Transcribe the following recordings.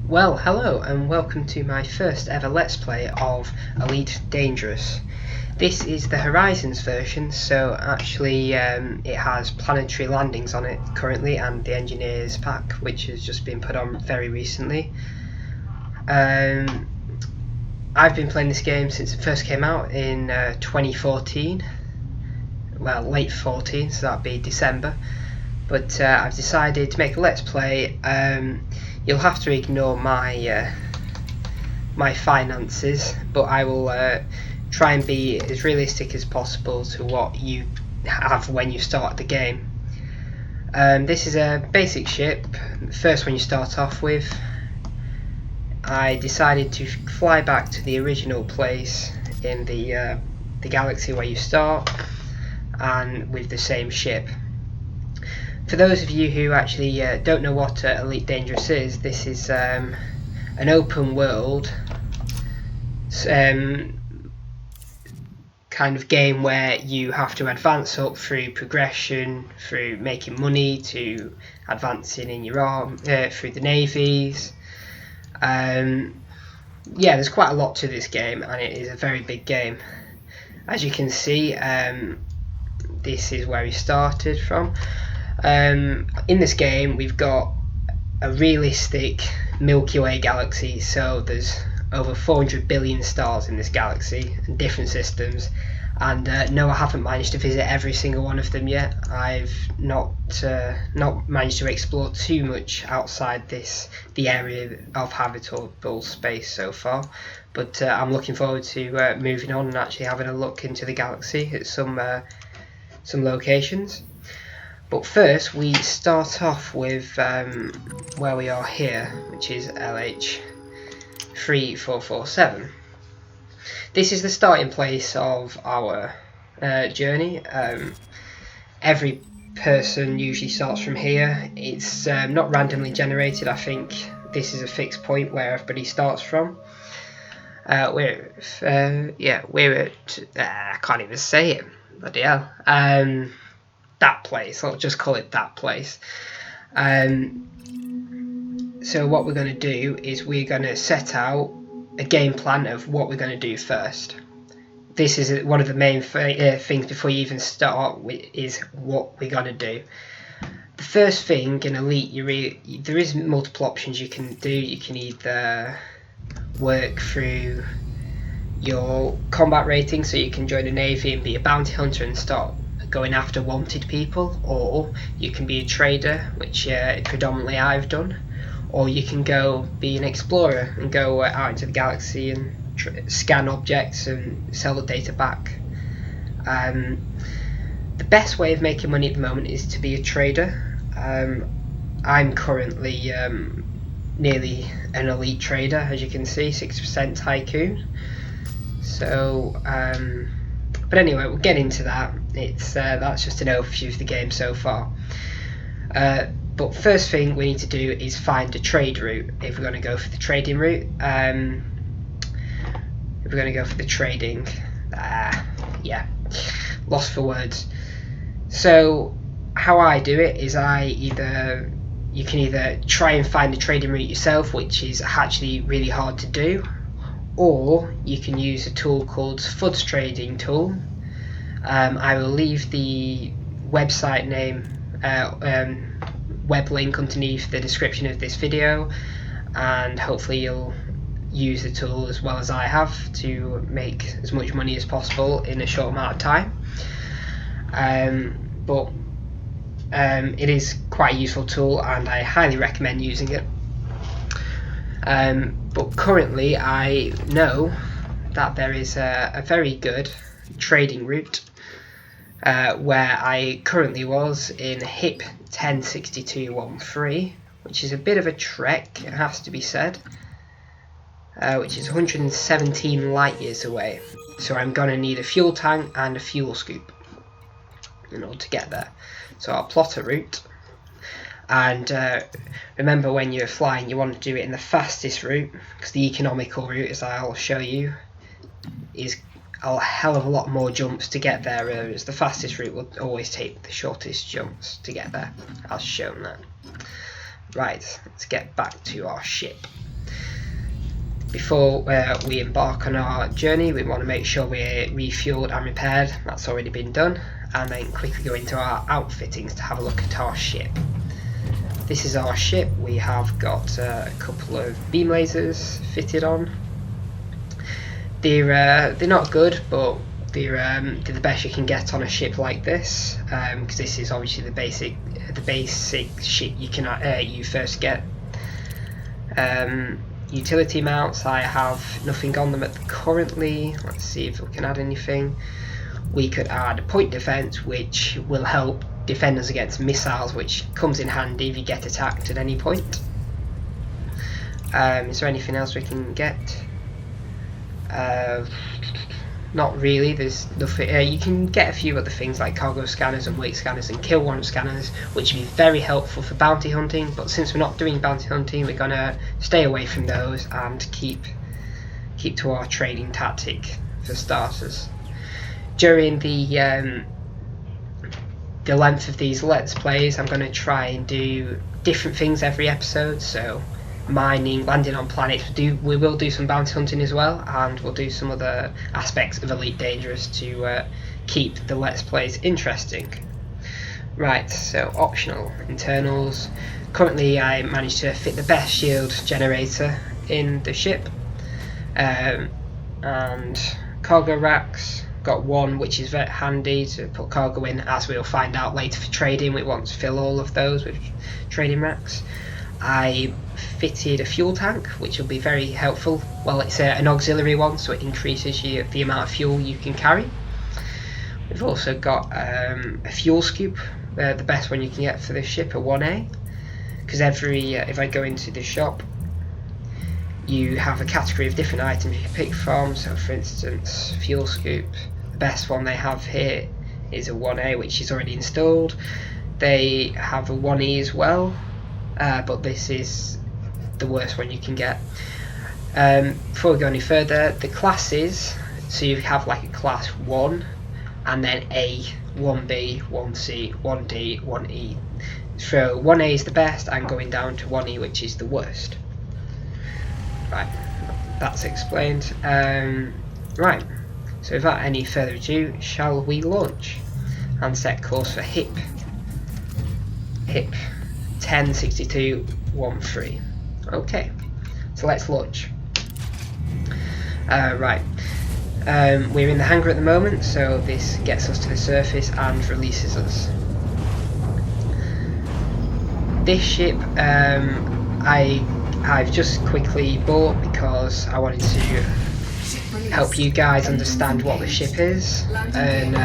Well, hello and welcome to my first ever Let's Play of Elite Dangerous. This is the Horizons version, so actually it has planetary landings on it currently and the Engineers pack, which has just been put on very recently. I've been playing this game since it first came out in 2014, well late 14, so that'd be December. But I've decided to make a Let's Play. You'll have to ignore my my finances, but I will try and be as realistic as possible to what you have when you start the game. This is a basic ship, the first one you start off with. I decided to fly back to the original place in the galaxy where you start, and with the same ship. For those of you who actually don't know what Elite Dangerous is, this is an open world kind of game where you have to advance up through progression, through making money, to advancing in your arm, through the navies. Yeah, there's quite a lot to this game, and it is a very big game. As you can see, this is where we started from. In this game we've got a realistic Milky Way galaxy, so there's over 400 billion stars in this galaxy and different systems, and no, I haven't managed to visit every single one of them yet. I've not managed to explore too much outside the area of habitable space so far, but I'm looking forward to moving on and actually having a look into the galaxy at some locations. But first we start off with where we are here, which is LH3447. This is the starting place of our journey. Every person usually starts from here. It's not randomly generated. I think this is a fixed point where everybody starts from. We're at I can't even say it. Bloody hell. That place, I'll just call it that place. So what we're going to do is we're going to set out a game plan of what we're going to do first. This is one of the main things before you even start, is what we're going to do. The first thing in Elite, there is multiple options you can do. You can either work through your combat rating, so you can join a navy and be a bounty hunter and start going after wanted people, or you can be a trader, which predominantly I've done, or you can go be an explorer and go out into the galaxy and scan objects and sell the data back. The best way of making money at the moment is to be a trader. I'm currently nearly an elite trader, as you can see, 6% tycoon. So but anyway, we'll get into that. That's just an overview of the game so far. But first thing we need to do is find a trade route. If we're going to go for the trading route, if we're going to go for the trading, yeah, lost for words. So how I do it is you can either try and find a trading route yourself, which is actually really hard to do, or you can use a tool called FUDS Trading Tool. I will leave the website name, web link underneath the description of this video, and hopefully you'll use the tool as well as I have to make as much money as possible in a short amount of time. But it is quite a useful tool and I highly recommend using it. But currently I know that there is a very good trading route where I currently was in HIP 106213, which is a bit of a trek, it has to be said, which is 117 light years away. So I'm going to need a fuel tank and a fuel scoop in order to get there. So I'll plot a route. And remember, when you're flying you want to do it in the fastest route, because the economical route, as I'll show you, is a hell of a lot more jumps to get there, whereas the fastest route will always take the shortest jumps to get there, as shown there. Right, let's get back to our ship. Before we embark on our journey, we want to make sure we're refueled and repaired. That's already been done. And then quickly go into our outfittings to have a look at our ship. This is our ship. We have got a couple of beam lasers fitted on. They're not good, but they're the best you can get on a ship like this, because this is obviously the basic ship you first get. Utility mounts, I have nothing on them currently. Let's see if we can add anything. We could add point defense, which will help defend us against missiles, which comes in handy if you get attacked at any point. Is there anything else we can get? Not really. There's nothing. You can get a few other things like cargo scanners and weight scanners and kill warrant scanners, which would be very helpful for bounty hunting. But since we're not doing bounty hunting, we're gonna stay away from those and keep to our trading tactic for starters. During the length of these Let's Plays, I'm gonna try and do different things every episode. So mining, landing on planets, we will do some bounty hunting as well, and we'll do some other aspects of Elite Dangerous to keep the Let's Plays interesting. Right, so optional internals. Currently I managed to fit the best shield generator in the ship, and cargo racks. Got one which is very handy to put cargo in, as we'll find out later for trading. We want to fill all of those with trading racks. I fitted a fuel tank, which will be very helpful. Well, it's an auxiliary one, so it increases the amount of fuel you can carry. We've also got a fuel scoop, the best one you can get for this ship, a 1A, because if I go into the shop, you have a category of different items you can pick from. So for instance, fuel scoop, the best one they have here is a 1A, which is already installed. They have a 1E as well, but this is the worst one you can get. Before we go any further, the classes, so you have like a class 1 and then A, 1B, 1C, 1D, 1E. So 1A is the best and going down to 1E, which is the worst. Right, that's explained. Right, so without any further ado, shall we launch and set course for HIP 106213. Okay, so let's launch. Right, we're in the hangar at the moment, so this gets us to the surface and releases us. This ship I've just quickly bought because I wanted to help you guys understand what the ship is, and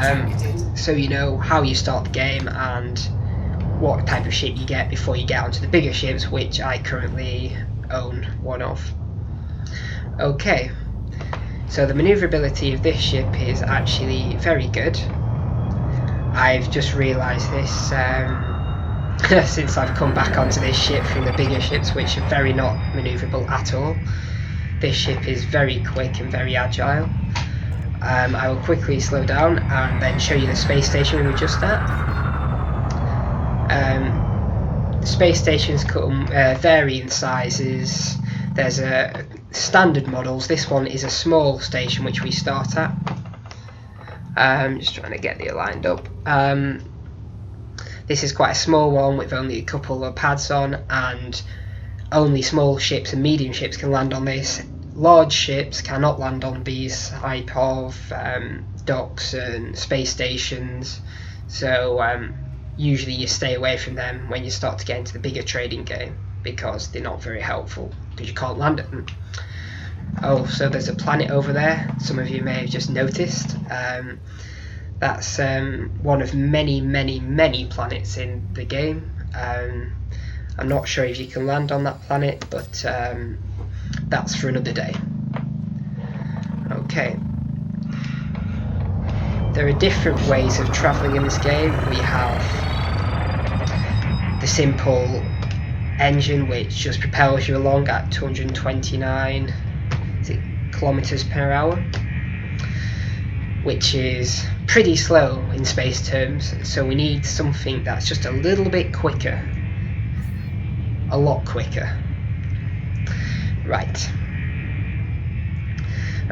so you know how you start the game and what type of ship you get before you get onto the bigger ships, which I currently own one of. Okay, so the maneuverability of this ship is actually very good. I've just realised this since I've come back onto this ship from the bigger ships, which are very not manoeuvrable at all. This ship is very quick and very agile. I will quickly slow down and then show you the space station we were just at. The space stations vary in sizes. There's standard models. This one is a small station which we start at. Just trying to get the lined up. This is quite a small one with only a couple of pads on, and only small ships and medium ships can land on this. Large ships cannot land on these type of docks and space stations, so usually you stay away from them when you start to get into the bigger trading game, because they're not very helpful because you can't land at them. Oh, so there's a planet over there, some of you may have just noticed. That's one of many planets in the game. I'm not sure if you can land on that planet, but that's for another day. Okay. There are different ways of travelling in this game. We have the simple engine, which just propels you along at 229 kilometers per hour, which is pretty slow in space terms, so we need something that's just a little bit quicker, a lot quicker. Right,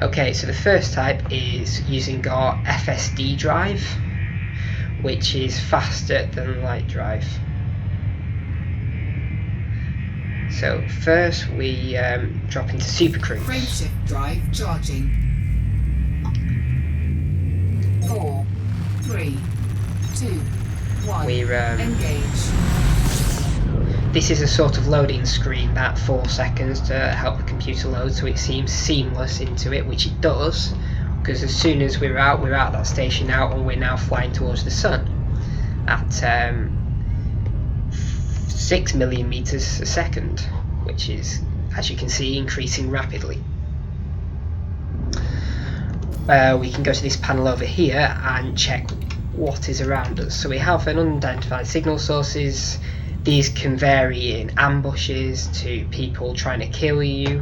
Okay, so the first type is using our FSD drive, which is faster than light drive. So first we drop into Super Cruise. Frameshift drive charging. 4, 3, 2, 1. We're Engage. this is a sort of loading screen, about 4 seconds to help the computer load, so it seems seamless into it, which it does, because as soon as we're out that station now, and we're now flying towards the sun at 6 million meters a second, which is, as you can see, increasing rapidly. We can go to this panel over here and check what is around us. So we have an unidentified signal sources. These can vary in ambushes to people trying to kill you,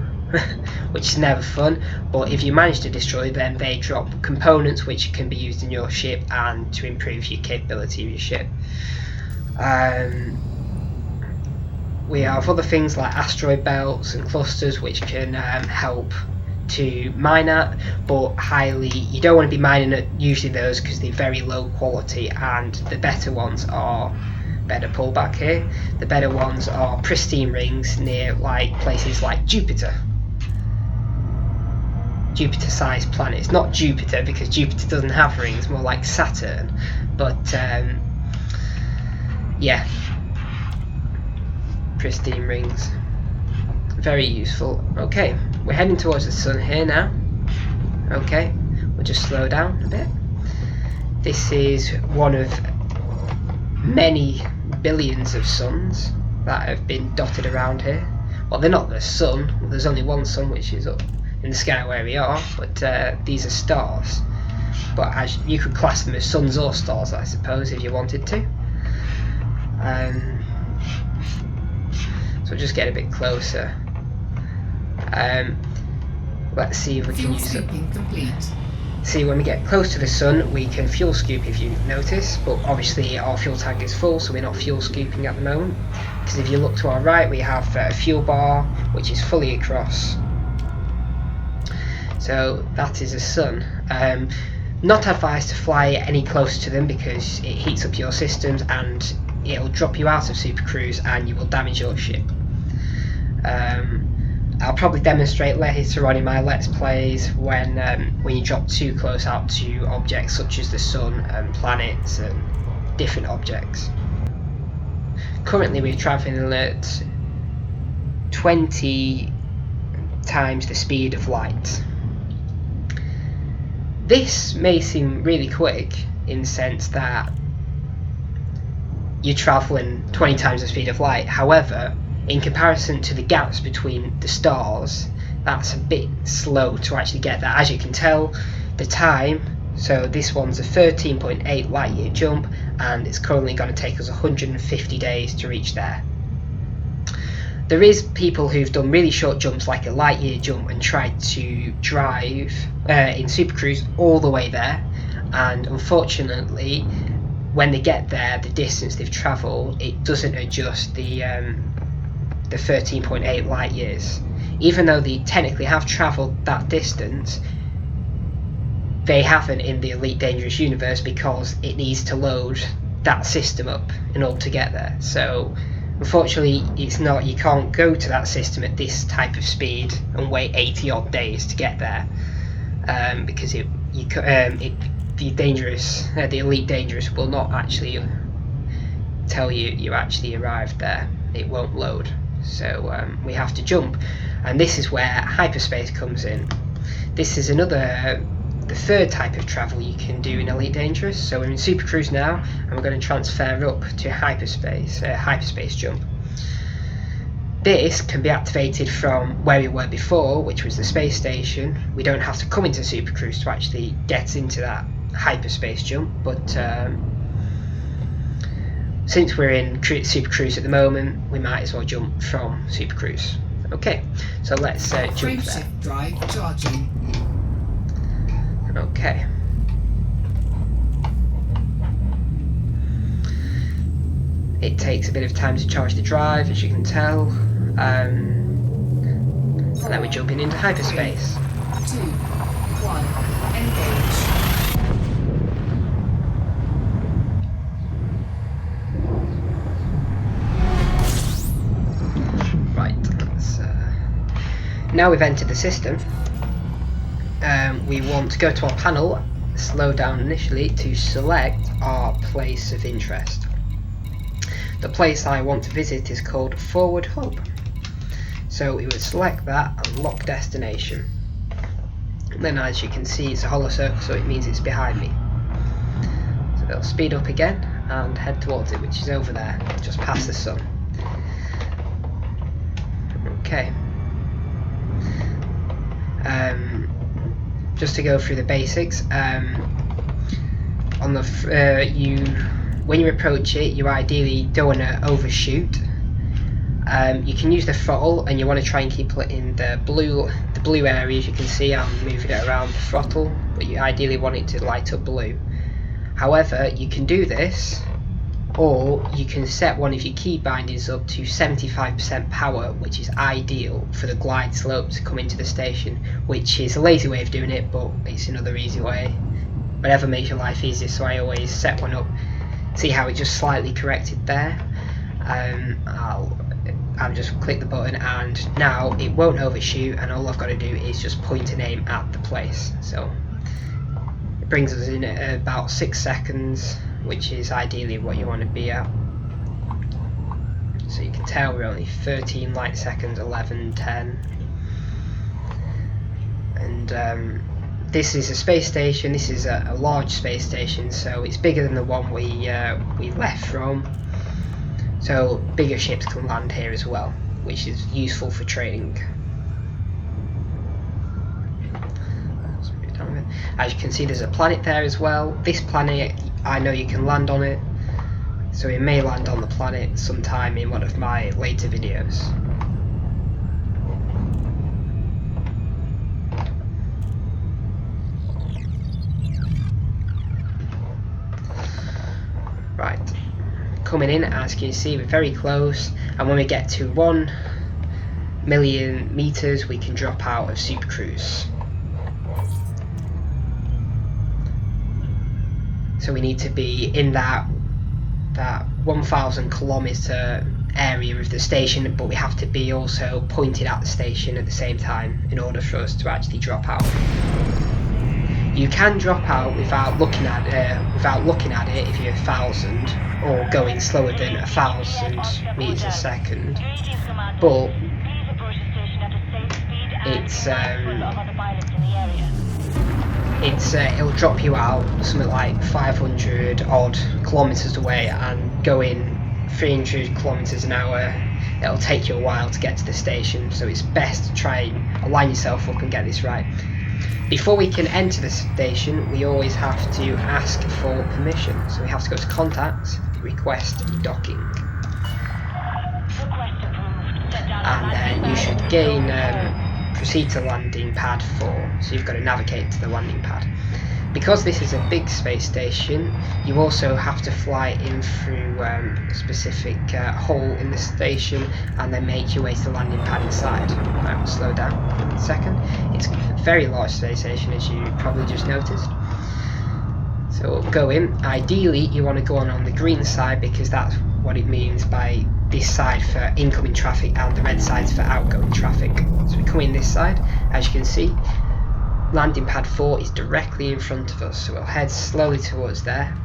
which is never fun, but if you manage to destroy them, they drop components which can be used in your ship and to improve your capability of your ship. We have other things like asteroid belts and clusters which can help to mine at, but you don't want to be mining at usually those because they're very low quality, and the better ones are better pullback here. The better ones are pristine rings near places like Jupiter sized planets, not Jupiter because Jupiter doesn't have rings, more like Saturn, but yeah, pristine rings, very useful. Okay, we're heading towards the sun here now. Okay, we'll just slow down a bit. This is one of many billions of suns that have been dotted around here. Well, they're not the sun, there's only one sun which is up in the sky where we are, but these are stars. But as you could class them as suns or stars, I suppose, if you wanted to. So just get a bit closer. Let's see if we can use it. See, when we get close to the sun, we can fuel scoop if you notice, but obviously our fuel tank is full, so we're not fuel scooping at the moment. Because if you look to our right, we have a fuel bar which is fully across. So that is the sun. Not advised to fly any closer to them because it heats up your systems and it'll drop you out of Super Cruise and you will damage your ship. I'll probably demonstrate later on in my Let's Plays when you drop too close out to objects such as the sun and planets and different objects. Currently we're travelling at 20 times the speed of light. This may seem really quick in the sense that you're travelling 20 times the speed of light. However, in comparison to the gaps between the stars, that's a bit slow to actually get that. As you can tell, the time, so this one's a 13.8 light year jump, and it's currently going to take us 150 days to reach there. There is people who've done really short jumps like a light year jump and tried to drive in Super Cruise all the way there, and unfortunately when they get there, the distance they've travelled, it doesn't adjust the 13.8 light years. Even though they technically have travelled that distance, they haven't in the Elite Dangerous universe because it needs to load that system up in order to get there. So unfortunately it's not, you can't go to that system at this type of speed and wait 80 odd days to get there, because the Elite Dangerous will not actually tell you actually arrived there. It won't load. So we have to jump, and this is where hyperspace comes in. This is the third type of travel you can do in Elite Dangerous. So we're in Super Cruise now, and we're going to transfer up to hyperspace jump. This can be activated from where we were before, which was the space station. We don't have to come into Super Cruise to actually get into that hyperspace jump, but since we're in Super Cruise at the moment, we might as well jump from Super Cruise. Okay, so let's jump there. Drive charging. Okay. It takes a bit of time to charge the drive, as you can tell. And then we're jumping into hyperspace. 2, 1. Engage. Right, now we've entered the system, we want to go to our panel, slow down initially to select our place of interest. The place I want to visit is called Forward Hub. So we would select that and lock destination. And then as you can see it's a hollow circle, so it means it's behind me. So they'll speed up again and head towards it, which is over there, just past the sun. Okay. Just to go through the basics, on the when you approach it, you ideally don't want to overshoot. You can use the throttle, and you want to try and keep it in the blue area. As you can see, I'm moving it around the throttle, but you ideally want it to light up blue. However, you can do this, or you can set one of your key bindings up to 75% power, which is ideal for the glide slope to come into the station, which is a lazy way of doing it, but it's another easy way. Whatever makes your life easier, so I always set one up. See how it just slightly corrected there? I'll just click the button, and now it won't overshoot, and all I've got to do is just point and aim at the place. So it brings us in at about 6 seconds, which is ideally what you want to be at. So you can tell we're only 13 light seconds, 11, 10. And this is a space station. This is a large space station, so it's bigger than the one we left from. So bigger ships can land here as well, which is useful for training. As you can see, there's a planet there as well. This planet, I know you can land on it, so we may land on the planet sometime in one of my later videos. Right, coming in, as you can see, we're very close, and when we get to 1 million meters, we can drop out of Super Cruise. So we need to be in that 1,000 kilometer area of the station, but we have to be also pointed at the station at the same time in order for us to actually drop out. You can drop out without looking at it if you're 1,000 or going slower than 1,000 meters a second, but it'll drop you out something like 500 odd kilometers away, and going 300 kilometers an hour, it'll take you a while to get to the station. So it's best to try and align yourself up and get this right. Before we can enter the station, we always have to ask for permission. So we have to go to Contact, Request Docking, and then you should gain Proceed to Landing Pad 4. So you've got to navigate to the landing pad. Because this is a big space station, you also have to fly in through a specific hole in the station, and then make your way to the landing pad inside. I will slow down in a second. It's a very large space station, as you probably just noticed. So we'll go in. Ideally, you want to go on the green side, because that's what it means by this side for incoming traffic and the red side's for outgoing traffic. So we come in this side, as you can see. Landing pad 4 is directly in front of us, so we'll head slowly towards there.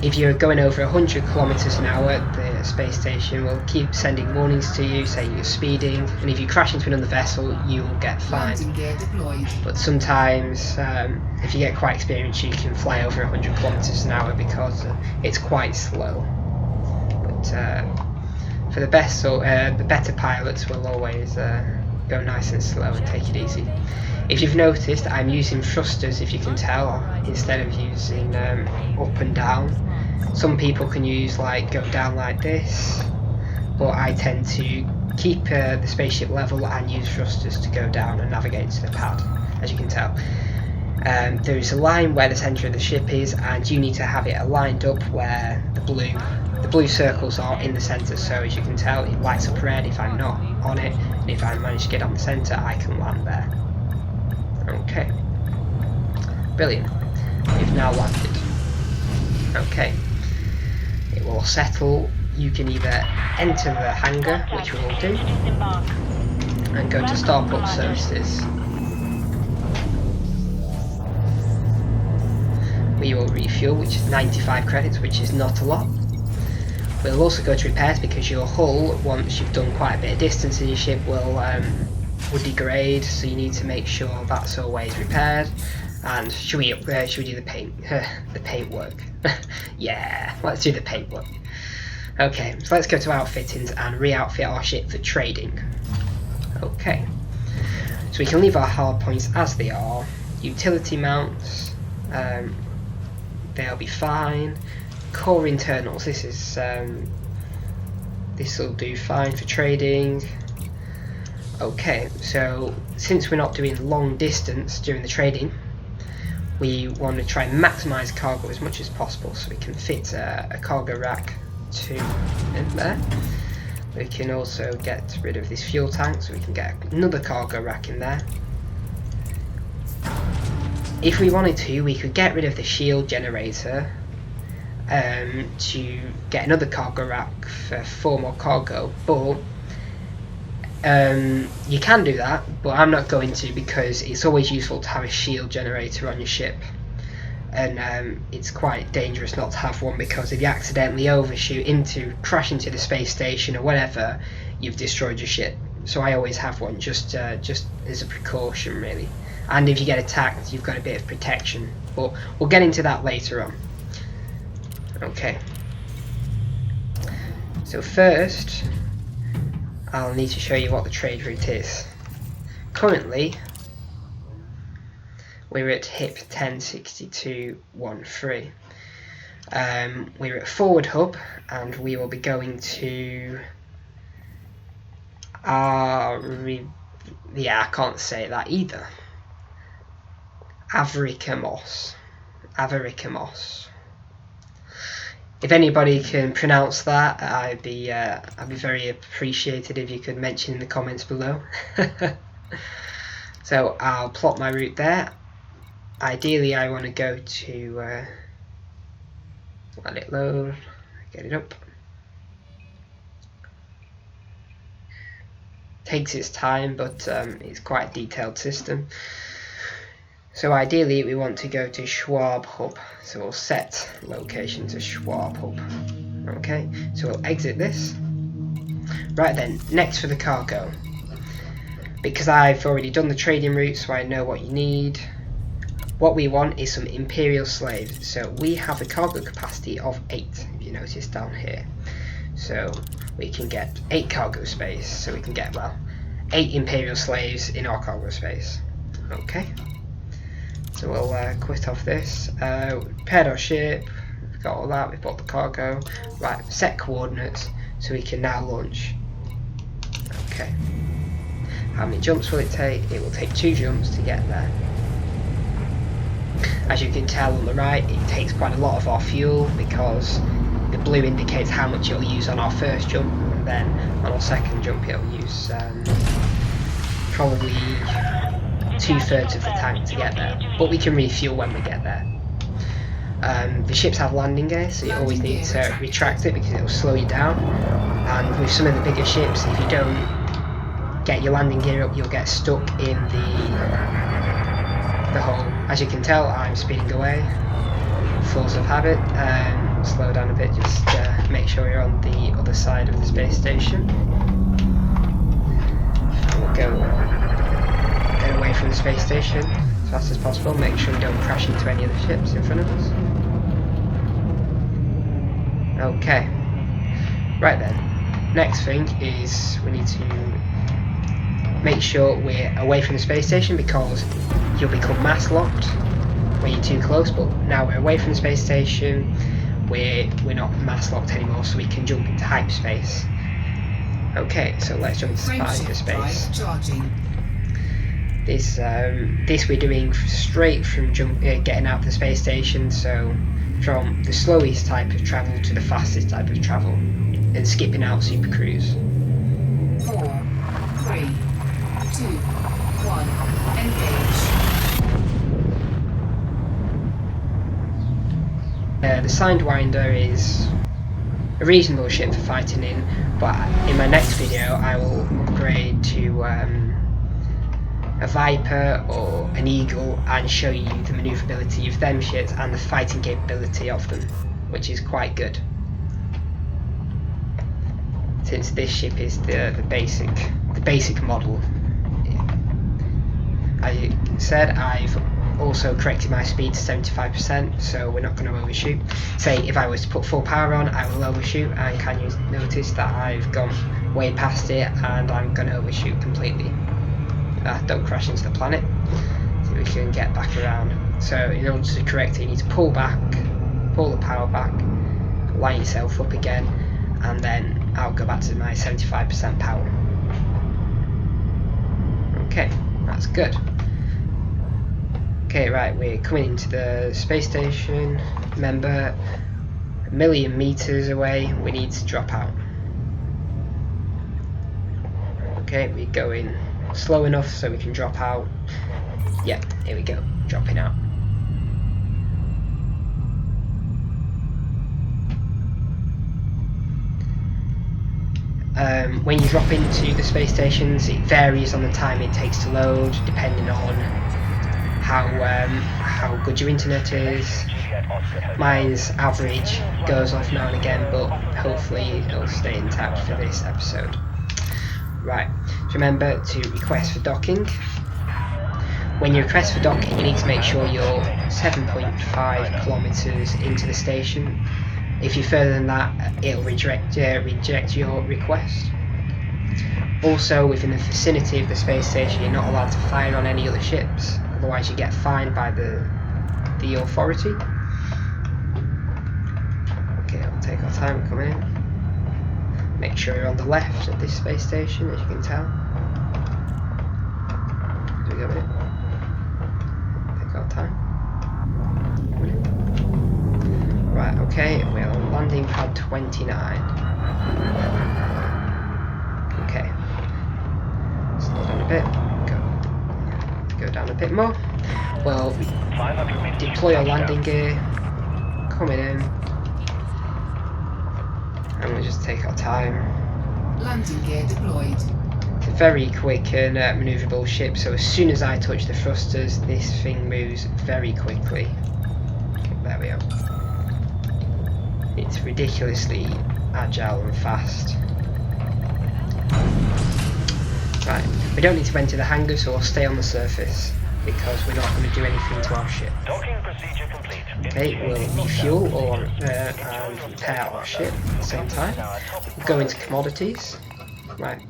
If you're going over 100 kilometers an hour, the space station will keep sending warnings to you saying you're speeding, and if you crash into another vessel, you will get fined. But sometimes, if you get quite experienced, you can fly over 100 kilometers an hour because it's quite slow. But for the better pilots will always go nice and slow and take it easy. If you've noticed, I'm using thrusters, if you can tell, instead of using up and down. Some people can use go down like this, but I tend to keep the spaceship level and use thrusters to go down and navigate to the pad, as you can tell. There is a line where the centre of the ship is, and you need to have it aligned up where the blue circles are in the centre. So as you can tell, it lights up red if I'm not on it, and if I manage to get on the centre, I can land there. Okay. Brilliant. We've now landed. Okay. It will settle. You can either enter the hangar, which we will do, and go to Starport Services. We will refuel, which is 95 credits, which is not a lot. We'll also go to repairs because your hull, once you've done quite a bit of distance in your ship, will degrade. So you need to make sure that's always repaired. And should we do the paint? The paint work? Yeah, let's do the paint work. Okay, so let's go to outfittings and re-outfit our ship for trading. Okay, so we can leave our hard points as they are. Utility mounts, they'll be fine. Core internals, this will do fine for trading. Okay, so since we're not doing long distance during the trading, we want to try and maximise cargo as much as possible, so we can fit a cargo rack in there. We can also get rid of this fuel tank, so we can get another cargo rack in there. If we wanted to, we could get rid of the shield generator to get another cargo rack for 4 more cargo, but you can do that, but I'm not going to, because it's always useful to have a shield generator on your ship, and it's quite dangerous not to have one, because if you accidentally overshoot crash into the space station or whatever, you've destroyed your ship. So I always have one, just as a precaution really, and if you get attacked you've got a bit of protection, but we'll get into that later on. Okay, so first I'll need to show you what the trade route is. Currently we're at HIP 106213. We're at forward hub, and we will be going to I can't say that either. Avaricamos. If anybody can pronounce that, I'd be very appreciated if you could mention in the comments below. So I'll plot my route there. Ideally I want to go to let it load, get it up. Takes its time, but it's quite a detailed system. So ideally we want to go to Schwab Hub, so we'll set location to Schwab Hub. Okay, so we'll exit this. Right then, next for the cargo. Because I've already done the trading route, so I know what you need. What we want is some Imperial slaves. So we have a cargo capacity of 8, if you notice down here. So we can get 8 cargo space, so we can get, well, 8 Imperial slaves in our cargo space. Okay. So we'll quit off this. Repaired our ship, we've got all that, we've bought the cargo. Right, set coordinates, so we can now launch. Okay. How many jumps will it take? It will take 2 jumps to get there. As you can tell on the right, it takes quite a lot of our fuel, because the blue indicates how much it'll use on our first jump, and then on our second jump it'll use probably 2/3 of the tank to get there, but we can refuel when we get there. The ships have landing gear, so you always need to retract it because it will slow you down, and with some of the bigger ships, if you don't get your landing gear up, you'll get stuck in the hull. As you can tell, I'm speeding away, force of habit. Slow down a bit, just make sure you're on the other side of the space station. We'll get away from the space station as fast as possible, make sure we don't crash into any of the ships in front of us. Okay, right then, next thing is we need to make sure we're away from the space station, because you'll become mass locked when you're too close, but now we're away from the space station, we're not mass locked anymore, so we can jump into hyperspace. Okay, so let's jump into hyperspace. This we're doing straight from getting out of the space station, so from the slowest type of travel to the fastest type of travel, and skipping out Super Cruise. 4, 3, 2, 1, engage. the Sidewinder is a reasonable ship for fighting in, but in my next video I will upgrade to a Viper or an Eagle and show you the manoeuvrability of them ships and the fighting capability of them, which is quite good. Since this ship is the basic model. As I said, I've also corrected my speed to 75%, so we're not going to overshoot. Say if I was to put full power on, I will overshoot, and can you notice that I've gone way past it and I'm going to overshoot completely. Don't crash into the planet, so we can get back around. So in order to correct it, you need to pull the power back, line yourself up again, and then I'll go back to my 75% power. Okay, that's good. Okay, right, we're coming into the space station. Remember, 1,000,000 meters away, we need to drop out. Okay, we're going slow enough so we can drop out. Yeah, here we go, dropping out. When you drop into the space stations, it varies on the time it takes to load, depending on how good your internet is. Mine's average goes off now and again, but hopefully it'll stay intact for this episode. Right, remember to request for docking. When you request for docking, you need to make sure you're 7.5 kilometers into the station. If you're further than that, it'll reject your request. Also, within the vicinity of the space station, you're not allowed to fire on any other ships, otherwise you get fined by the authority. Okay, I'll take our time coming in. Make sure you're on the left of this space station, as you can tell. As we go in. Take our time. Right, okay, we're on landing pad 29. Okay. Slow down a bit. Go down a bit more. Well, deploy our landing gear. Coming in. And we'll just take our time. Landing gear deployed. It's a very quick and manoeuvrable ship, so as soon as I touch the thrusters, this thing moves very quickly. Okay, there we are. It's ridiculously agile and fast. Right, we don't need to enter the hangar, so we'll stay on the surface because we're not going to do anything to our ship. Docking procedure complete. Okay, we'll refuel or and repair our ship at the same time. We'll go into commodities. Right,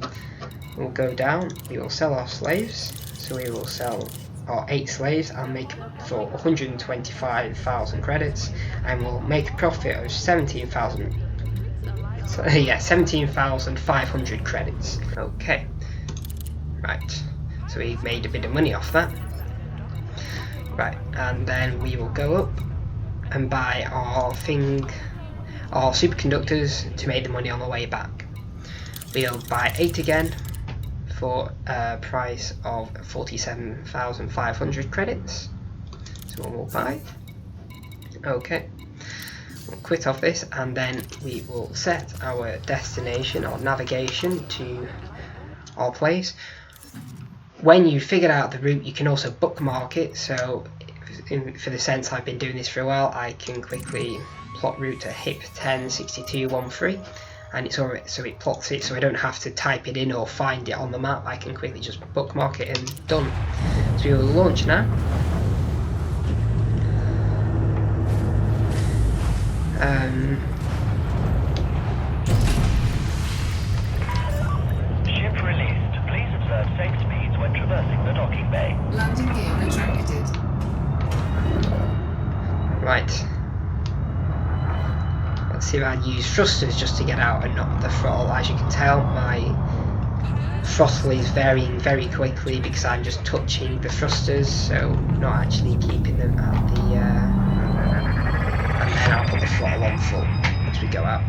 we'll go down. We will sell our slaves. So we will sell our 8 slaves and make for 125,000 credits, and we'll make a profit of 17,000. So, yeah, 17,500 credits. Okay, right. So we've made a bit of money off that. Right, and then we will go up and buy our superconductors to make the money on the way back. We'll buy 8 again for a price of 47,500 credits. So we'll buy. Okay, we'll quit off this, and then we will set our destination or navigation to our place. When you figured out the route, you can also bookmark it. So for the sense I've been doing this for a while, I can quickly plot route to HIP 106213, and it's already, so it plots it, so I don't have to type it in or find it on the map. I can quickly just bookmark it and done. So we will launch now. Ship released. Please observe safe speeds when traversing the docking bay. Landing gear retracted. Right. Let's see if I use thrusters just to get out and not the throttle. As you can tell, my throttle is varying very quickly because I'm just touching the thrusters, so not actually keeping them at the and then I'll put the throttle on full as we go out.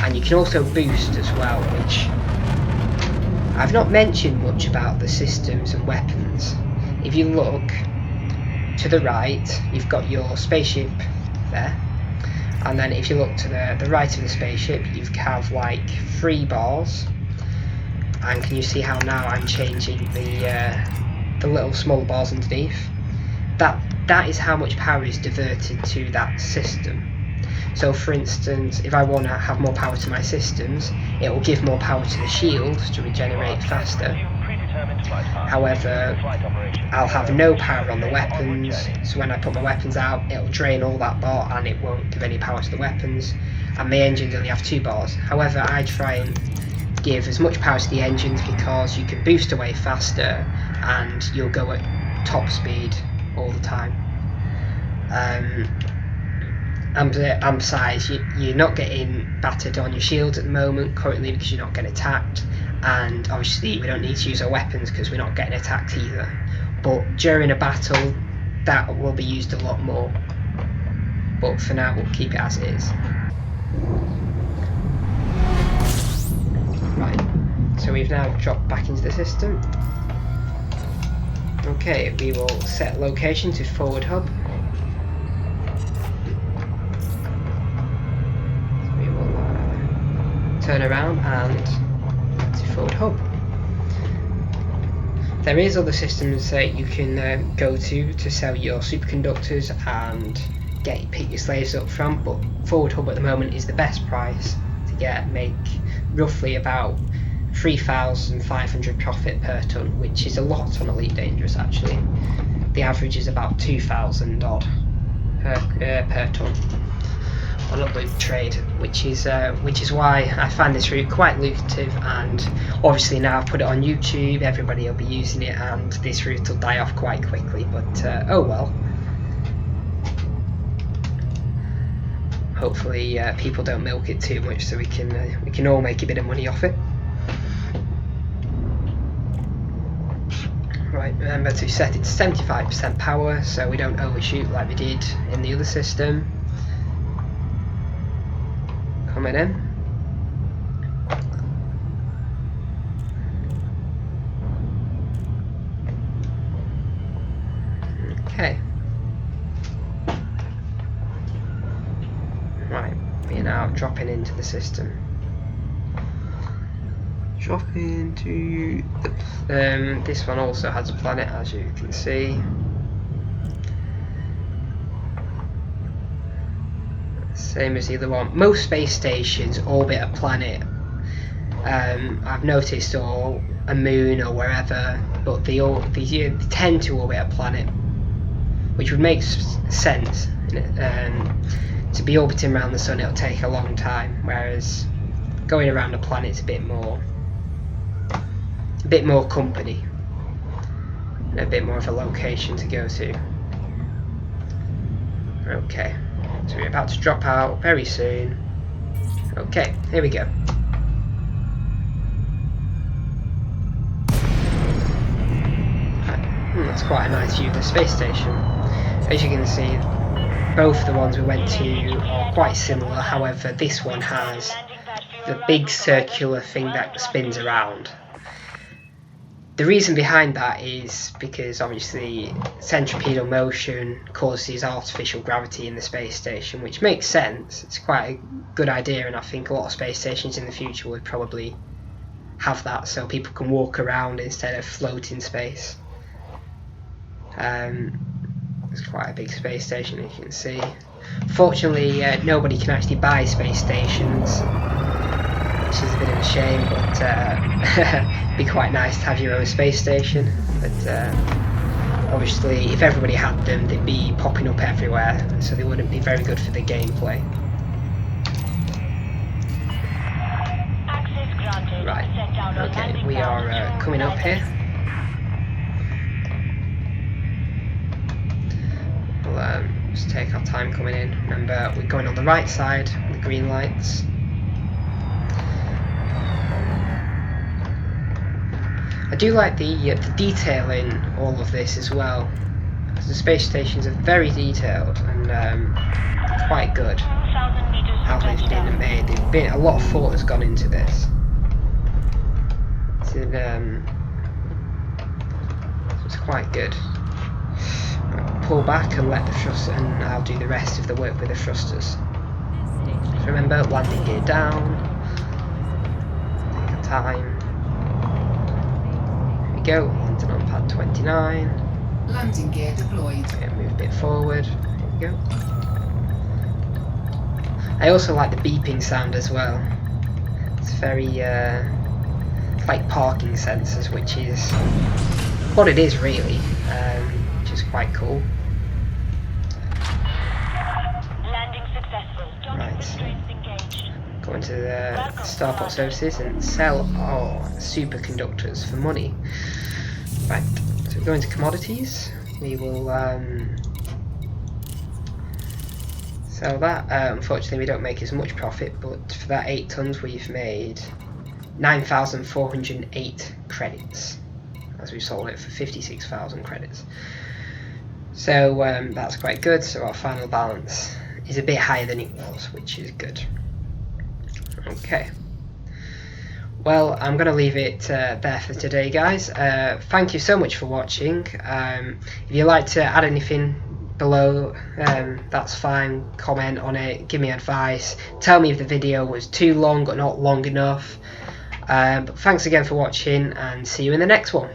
And you can also boost as well, which I've not mentioned much about the systems and weapons. If you look to the right, you've got your spaceship there, And then if you look to the right of the spaceship, you have like 3 bars. And can you see how now I'm changing the little small bars underneath? That is how much power is diverted to that system. So for instance, if I want to have more power to my systems, it will give more power to the shield to regenerate faster. However, I'll have no power on the weapons, so when I put my weapons out, it'll drain all that bar and it won't give any power to the weapons, and my engines only have 2 bars. However, I try and give as much power to the engines because you can boost away faster and you'll go at top speed all the time. And besides, you're not getting battered on your shields at the moment currently because you're not getting attacked, and obviously we don't need to use our weapons because we're not getting attacked either. But during a battle, that will be used a lot more. But for now, we'll keep it as it is. Right, so we've now dropped back into the system. Okay, we will set location to forward hub. Turn around and to forward hub. There is other systems that you can go to sell your superconductors and pick your slaves up from, but forward hub at the moment is the best price to make roughly about 3,500 profit per ton, which is a lot on Elite Dangerous actually. The average is about 2,000 odd per ton on a loot trade, which is why I find this route quite lucrative, and obviously now I've put it on YouTube, everybody will be using it and this route will die off quite quickly, but oh well. Hopefully people don't milk it too much so we can all make a bit of money off it. Right, remember to set it to 75% power so we don't overshoot like we did in the other system. Coming in. Okay. Right, we're now dropping into the system. Drop into the this one also has a planet, as you can see. Same as the other one. Most space stations orbit a planet. I've noticed, or a moon or wherever, but they tend to orbit a planet, which would make sense. To be orbiting around the sun, it'll take a long time, whereas going around a planet's a bit more company, and a bit more of a location to go to. Okay. So we're about to drop out very soon. Okay, here we go. That's quite a nice view of the space station. As you can see, both the ones we went to are quite similar, however this one has the big circular thing that spins around. The reason behind that is because obviously centripetal motion causes artificial gravity in the space station, which makes sense. It's quite a good idea, and I think a lot of space stations in the future would probably have that so people can walk around instead of float in space. It's quite a big space station, as you can see. Fortunately, nobody can actually buy space stations, which is a bit of a shame, but it'd be quite nice to have your own space station. But obviously if everybody had them, they'd be popping up everywhere, so they wouldn't be very good for the gameplay. Right, okay, we are coming up here. We'll just take our time coming in. Remember, we're going on the right side, the green lights. I do like the detail in all of this as well, because the space stations are very detailed and quite good how they've been made. A lot of thought has gone into this. So, it's quite good. I'll pull back and let the thruster, and I'll do the rest of the work with the thrusters. remember, landing gear down. Take our time. Here we go, landing on pad 29. Landing gear deployed. Okay, move a bit forward. There we go. I also like the beeping sound as well. It's very like parking sensors, which is what it is really, which is quite cool. Landing successful. Docking Right. restraints engaged. Go into the Starport services and sell our superconductors for money. Right, so we go into commodities. We will sell that. Unfortunately, we don't make as much profit, but for that 8 tons, we've made 9,408 credits, as we sold it for 56,000 credits. So that's quite good. So our final balance is a bit higher than it was, which is good. Okay. Well, I'm going to leave it there for today, guys. Thank you so much for watching. If you'd like to add anything below, that's fine. Comment on it, give me advice, tell me if the video was too long or not long enough. But thanks again for watching, and see you in the next one.